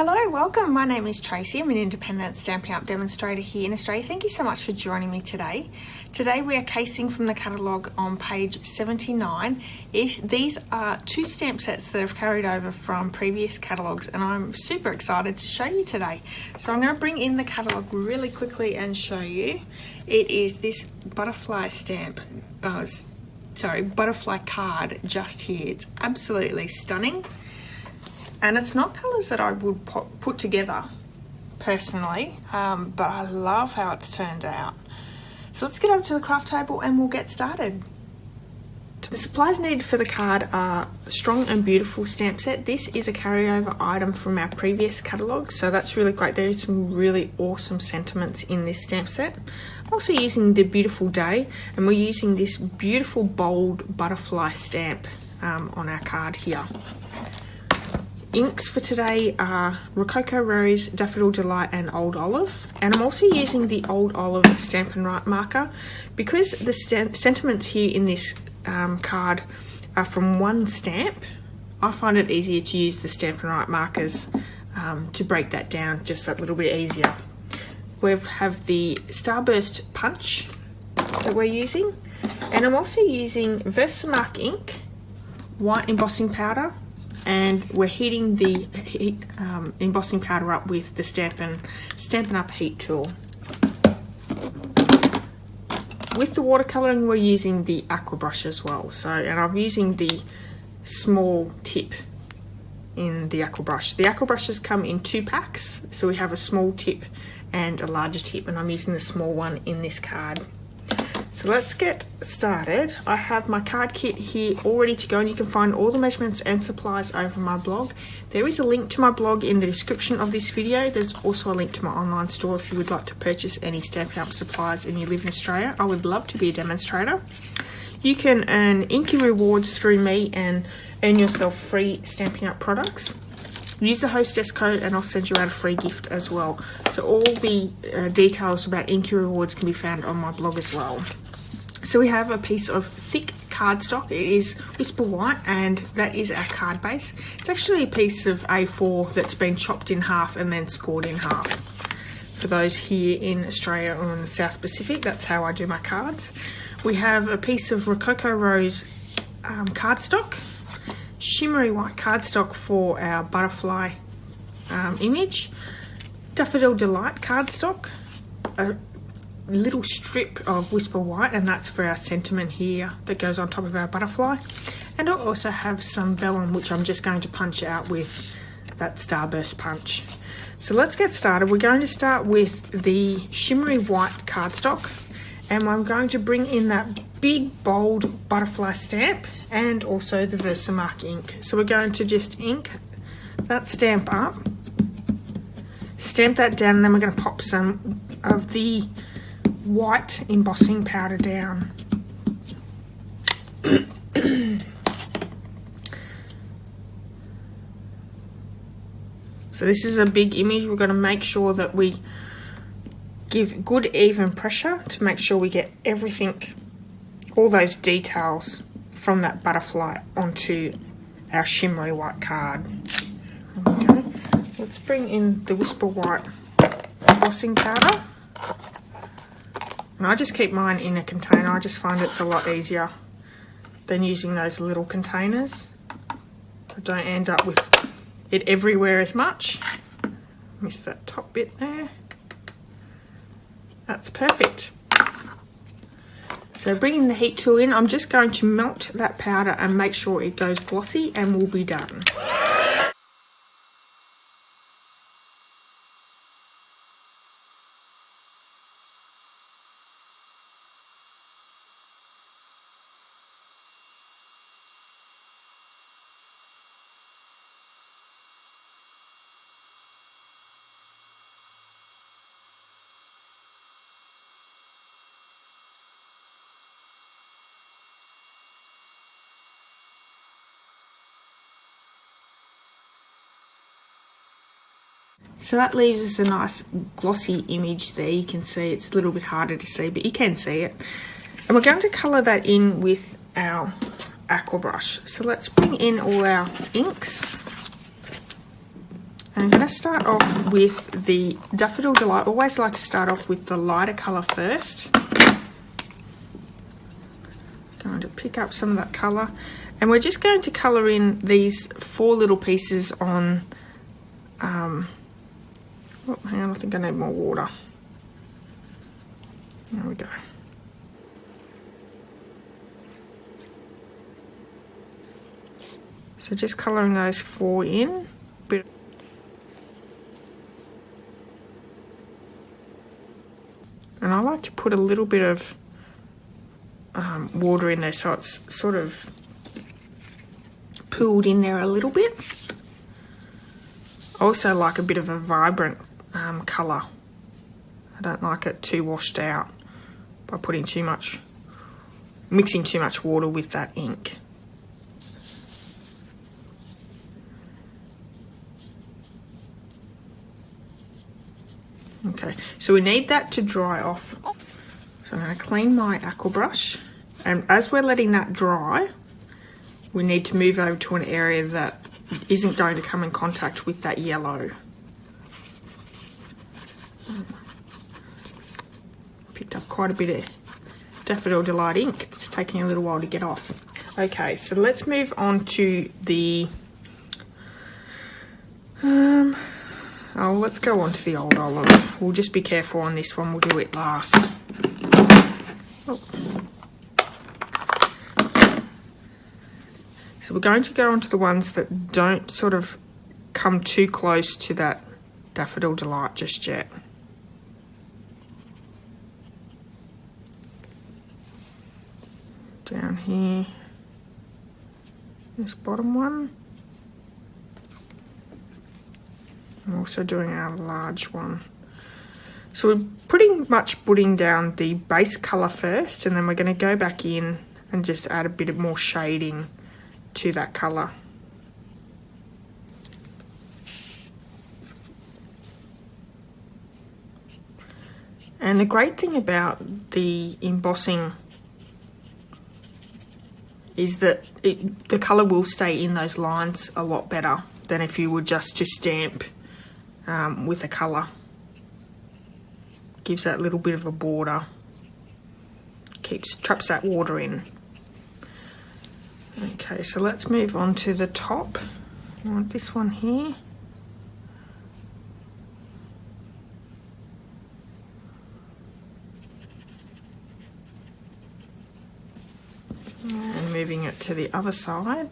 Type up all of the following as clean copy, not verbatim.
Hello, welcome. My name is Tracy. I'm an independent Stampin' Up demonstrator here in Australia. Thank you so much for joining me today. Today we are casing from the catalogue on page 79. These are two stamp sets that have carried over from previous catalogues and I'm super excited to show you today. So I'm going to bring in the catalogue really quickly and show you. It is this butterfly stamp, butterfly card just here. It's absolutely stunning. And it's not colours that I would put together personally, but I love how it's turned out. So let's get over to the craft table and we'll get started. The supplies needed for the card are Strong and Beautiful stamp set. This is a carryover item from our previous catalogue, so that's really great. There is some really awesome sentiments in this stamp set. I'm also using the Beautiful Day, and we're using this beautiful bold butterfly stamp on our card here. Inks for today are Rococo Rose, Daffodil Delight and Old Olive, and I'm also using the Old Olive Stampin' Up marker because the sentiments here in this card are from one stamp. I find it easier to use the Stampin' Up markers to break that down just that little bit easier. We have the Starburst Punch that we're using, and I'm also using Versamark ink, white embossing powder, and we're heating the embossing powder up with the Stampin' Up heat tool. With the watercolouring we're using the aqua brush as well, and I'm using the small tip in the aqua brush. The aqua brushes come in 2 packs, so we have a small tip and a larger tip, and I'm using the small one in this card. So let's get started. I have my card kit here all ready to go, and you can find all the measurements and supplies over my blog. There is a link to my blog in the description of this video. There's also a link to my online store if you would like to purchase any Stampin' Up supplies and you live in Australia. I would love to be a demonstrator. You can earn Inky rewards through me and earn yourself free Stampin' Up products. Use the hostess code and I'll send you out a free gift as well. So all the details about Inky rewards can be found on my blog as well. So we have a piece of thick cardstock. It is Whisper White, and that is our card base. It's actually a piece of A4 that's been chopped in half and then scored in half. For those here in Australia or in the South Pacific, that's how I do my cards. We have a piece of Rococo Rose cardstock, shimmery white cardstock for our butterfly image, Daffodil Delight cardstock, a little strip of Whisper White, and that's for our sentiment here that goes on top of our butterfly. And I'll also have some vellum which I'm just going to punch out with that Starburst Punch. So let's get started. We're going to start with the shimmery white cardstock, and I'm going to bring in that big bold butterfly stamp and also the Versamark ink. So we're going to just ink that stamp up, stamp that down, and then we're going to pop some of the white embossing powder down. So this is a big image. We're going to make sure that we give good even pressure to make sure we get everything, all those details from that butterfly onto our shimmery white card. Okay. Let's bring in the Whisper White embossing powder. And I just keep mine in a container. I just find it's a lot easier than using those little containers. I don't end up with it everywhere as much. Missed that top bit there. That's perfect. So bringing the heat tool in, I'm just going to melt that powder and make sure it goes glossy, and we'll be done. So that leaves us a nice glossy image there. You can see it's a little bit harder to see, but you can see it. And we're going to colour that in with our aqua brush. So let's bring in all our inks I'm going to start off with the Daffodil Delight. I always like to start off with the lighter colour first. Going to pick up some of that colour, and we're just going to colour in these 4 little pieces on, oh, hang on, I think I need more water. There we go. So just colouring those 4 in. And I like to put a little bit of water in there so it's sort of pooled in there a little bit. I also like a bit of a vibrant colour. I don't like it too washed out by putting too much, mixing too much water with that ink. Okay, so we need that to dry off. So I'm going to clean my aqua brush, and as we're letting that dry, we need to move over to an area that isn't going to come in contact with that yellow. Picked up quite a bit of Daffodil Delight ink. It's taking a little while to get off. Okay, so let's move on to the oh, let's go on to the Old Olive. We'll just be careful on this one. We'll do it last. Oh. So we're going to go on to the ones that don't sort of come too close to that Daffodil Delight just yet. Down here, this bottom one. I'm also doing our large one. So we're pretty much putting down the base colour first, and then we're going to go back in and just add a bit of more shading to that colour. And the great thing about the embossing is that the colour will stay in those lines a lot better than if you were just to stamp with a colour. Gives that little bit of a border, traps that water in. Okay, so let's move on to the top. I want this one here. And moving it to the other side.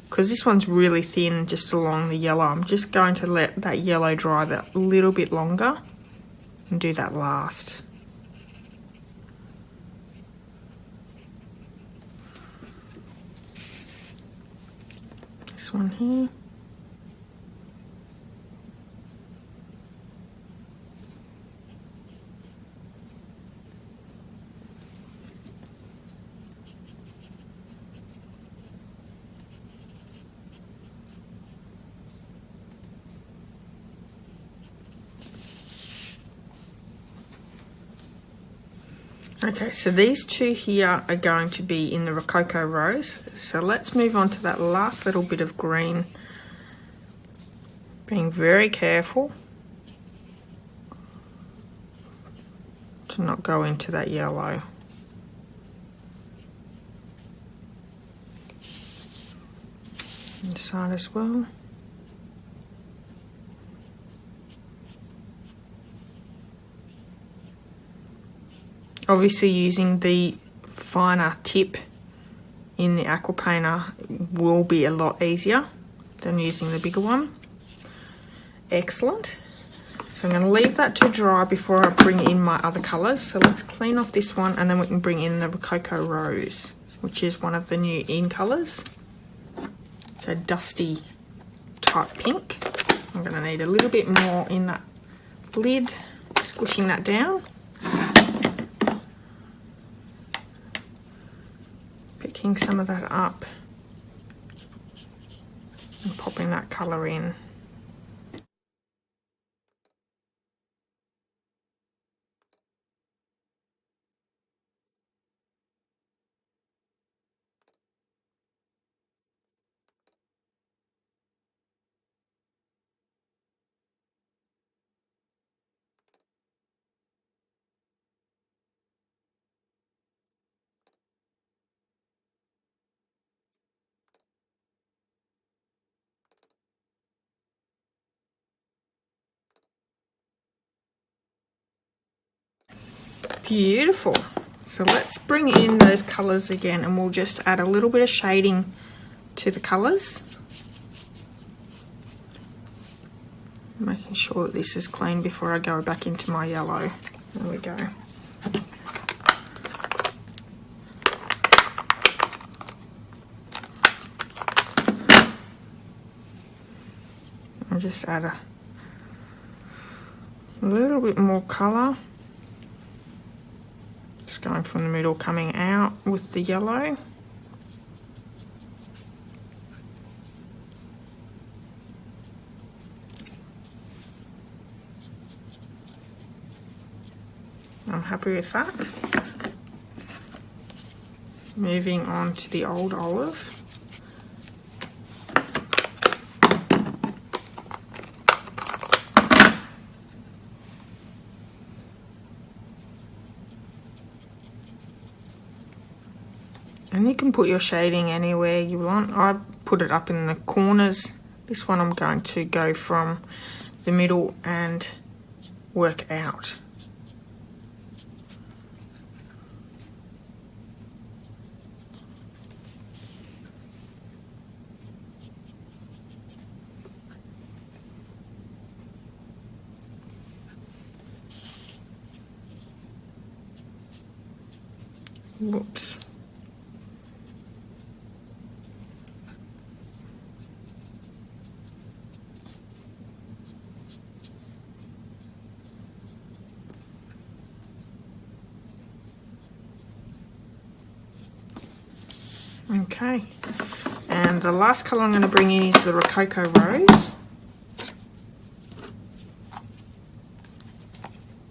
Because this one's really thin just along the yellow, I'm just going to let that yellow dry that little bit longer and do that last. This one here. Okay, so these 2 here are going to be in the Rococo Rose. So let's move on to that last little bit of green. Being very careful to not go into that yellow. Inside as well. Obviously using the finer tip in the aqua painter will be a lot easier than using the bigger one. Excellent. So I'm going to leave that to dry before I bring in my other colours. So let's clean off this one, and then we can bring in the Rococo Rose, which is one of the new in colours. It's a dusty type pink. I'm going to need a little bit more in that lid, squishing that down. Picking some of that up and popping that colour in. Beautiful. So let's bring in those colours again, and we'll just add a little bit of shading to the colours. Making sure that this is clean before I go back into my yellow. There we go. I'll just add a little bit more colour. Just going from the middle, coming out with the yellow. I'm happy with that. Moving on to the old olive. And you can put your shading anywhere you want. I put it up in the corners. This one I'm going to go from the middle and work out. Whoops. Okay, and the last colour I'm going to bring in is the Rococo Rose.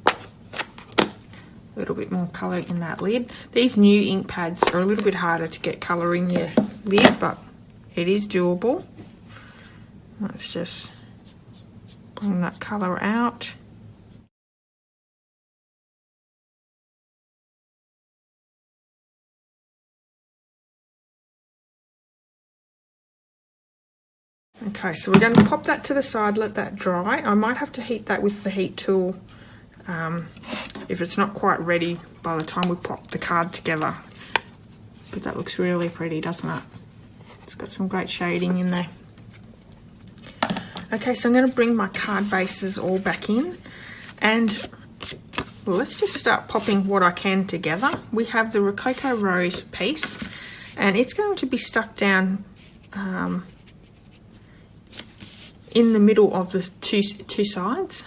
A little bit more colour in that lid. These new ink pads are a little bit harder to get colour in your lid, but it is doable. Let's just bring that colour out. Okay, so we're going to pop that to the side, let that dry. I might have to heat that with the heat tool if it's not quite ready by the time we pop the card together. But that looks really pretty, doesn't it? It's got some great shading in there. Okay, so I'm going to bring my card bases all back in, and let's just start popping what I can together. We have the Rococo Rose piece, and it's going to be stuck down in the middle of the two sides,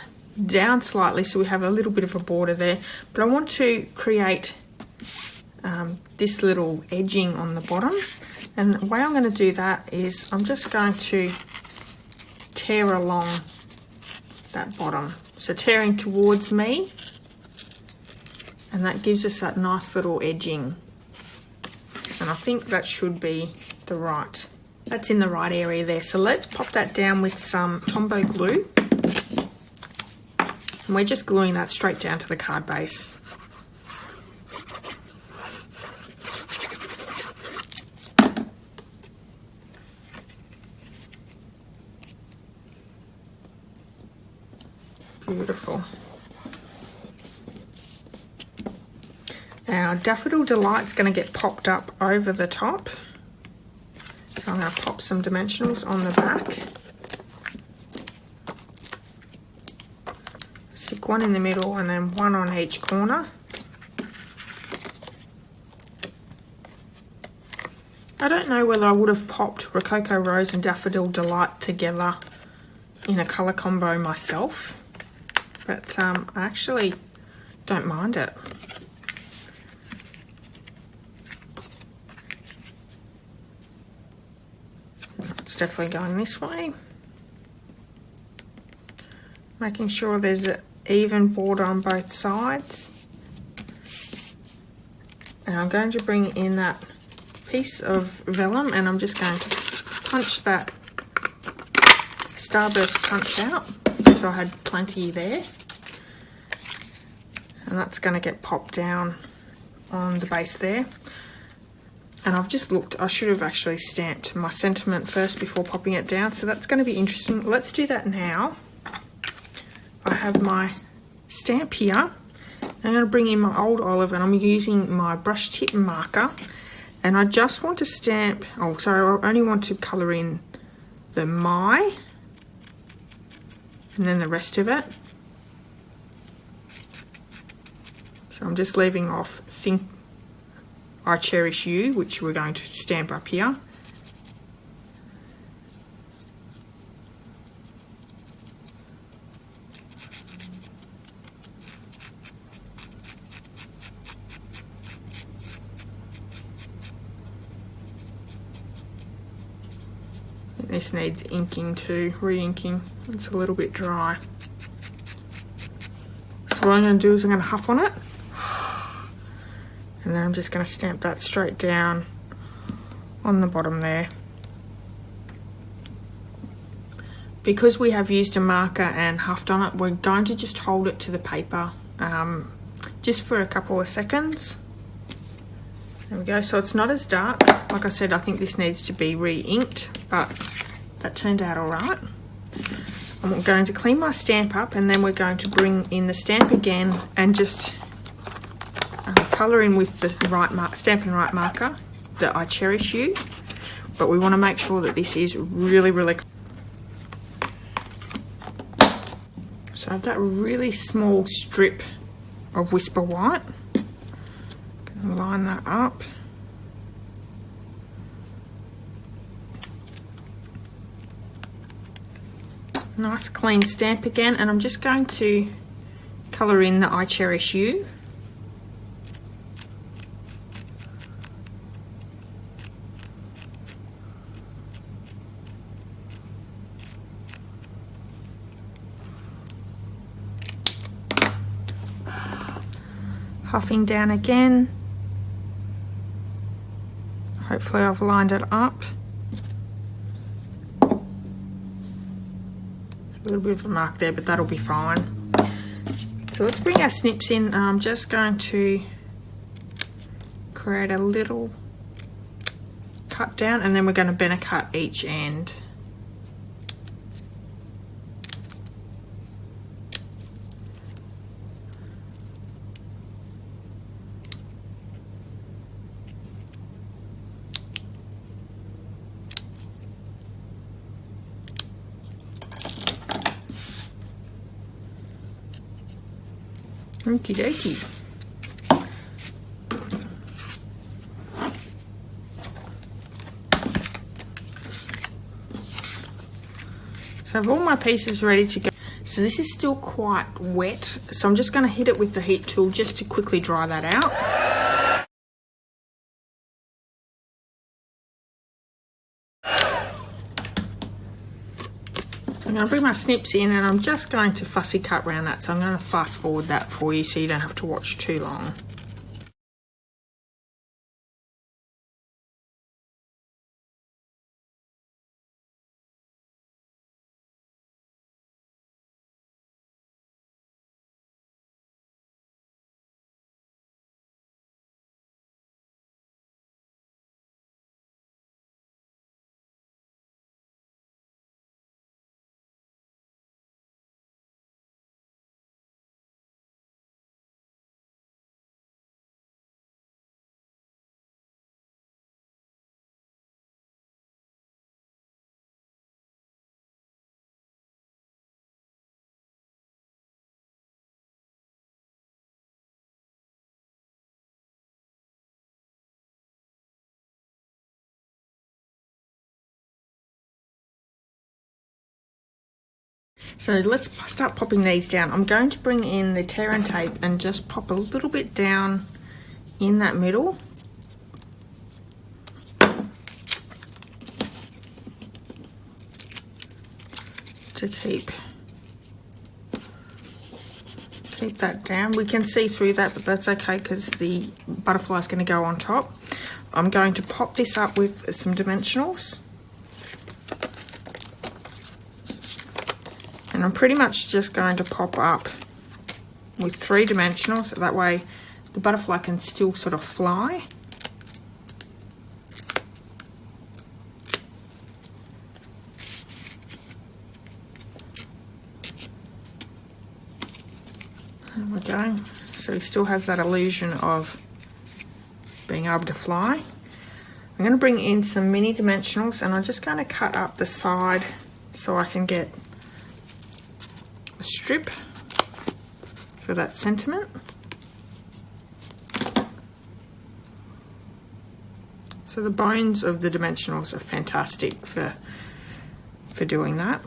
down slightly, so we have a little bit of a border there. But I want to create this little edging on the bottom, and the way I'm going to do that is I'm just going to tear along that bottom, so tearing towards me, and that gives us that nice little edging, and I think that should be that's in the right area there. So let's pop that down with some Tombow glue, and we're just gluing that straight down to the card base. Beautiful. Our Daffodil Delight's going to get popped up over the top. So I'm going to pop some dimensionals on the back. Stick one in the middle and then one on each corner. I don't know whether I would have popped Rococo Rose and Daffodil Delight together in a colour combo myself, but I actually don't mind it. It's definitely going this way. Making sure there's an even border on both sides. And I'm going to bring in that piece of vellum, and I'm just going to punch that starburst punch out. So I had plenty there. And that's going to get popped down on the base there. And I've just looked, I should have actually stamped my sentiment first before popping it down, so that's going to be interesting. Let's do that now. I have my stamp here, I'm going to bring in my old olive, and I'm using my brush tip marker, and I just want to stamp, oh sorry, I only want to colour in the my and then the rest of it. So I'm just leaving off Think I Cherish You, which we're going to stamp up here. This needs inking too, re-inking. It's a little bit dry. So what I'm going to do is I'm going to huff on it. And then I'm just going to stamp that straight down on the bottom there. Because we have used a marker and huffed on it, we're going to just hold it to the paper just for a couple of seconds. There we go, so it's not as dark. Like I said, I think this needs to be re-inked, but that turned out all right. I'm going to clean my stamp up, and then we're going to bring in the stamp again and just colour in with the Stampin' Right marker, that I Cherish You. But we want to make sure that this is really, really... So I've got a really small strip of Whisper White. Line that up. Nice clean stamp again, and I'm just going to colour in the I Cherish You. Huffing down again. Hopefully I've lined it up. A little bit of a mark there, but that'll be fine. So let's bring our snips in. I'm just going to create a little cut down, and then we're going to bend cut each end. Okie dokie. So I have all my pieces ready to go. So this is still quite wet, so I'm just going to hit it with the heat tool just to quickly dry that out. I'm going to bring my snips in, and I'm just going to fussy cut around that, so I'm going to fast forward that for you so you don't have to watch too long. So let's start popping these down. I'm going to bring in the tear and tape and just pop a little bit down in that middle. To keep that down. We can see through that, but that's okay because the butterfly is going to go on top. I'm going to pop this up with some dimensionals. And I'm pretty much just going to pop up with 3 dimensionals, so that way the butterfly can still sort of fly. There we go. so he still has that illusion of being able to fly. I'm going to bring in some mini dimensionals, and I'm just going to cut up the side so I can get a strip for that sentiment. So the bones of the dimensionals are fantastic for doing that.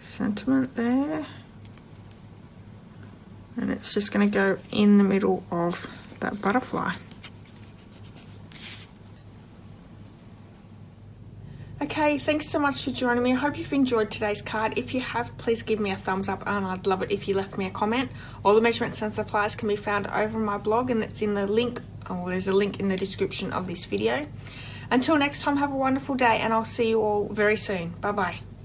Sentiment there, and it's just going to go in the middle of that butterfly. Okay, thanks so much for joining me. I hope you've enjoyed today's card. If you have, please give me a thumbs up, and I'd love it if you left me a comment. All the measurements and supplies can be found over on my blog, and it's in the link, there's a link in the description of this video. Until next time, have a wonderful day, and I'll see you all very soon. Bye bye.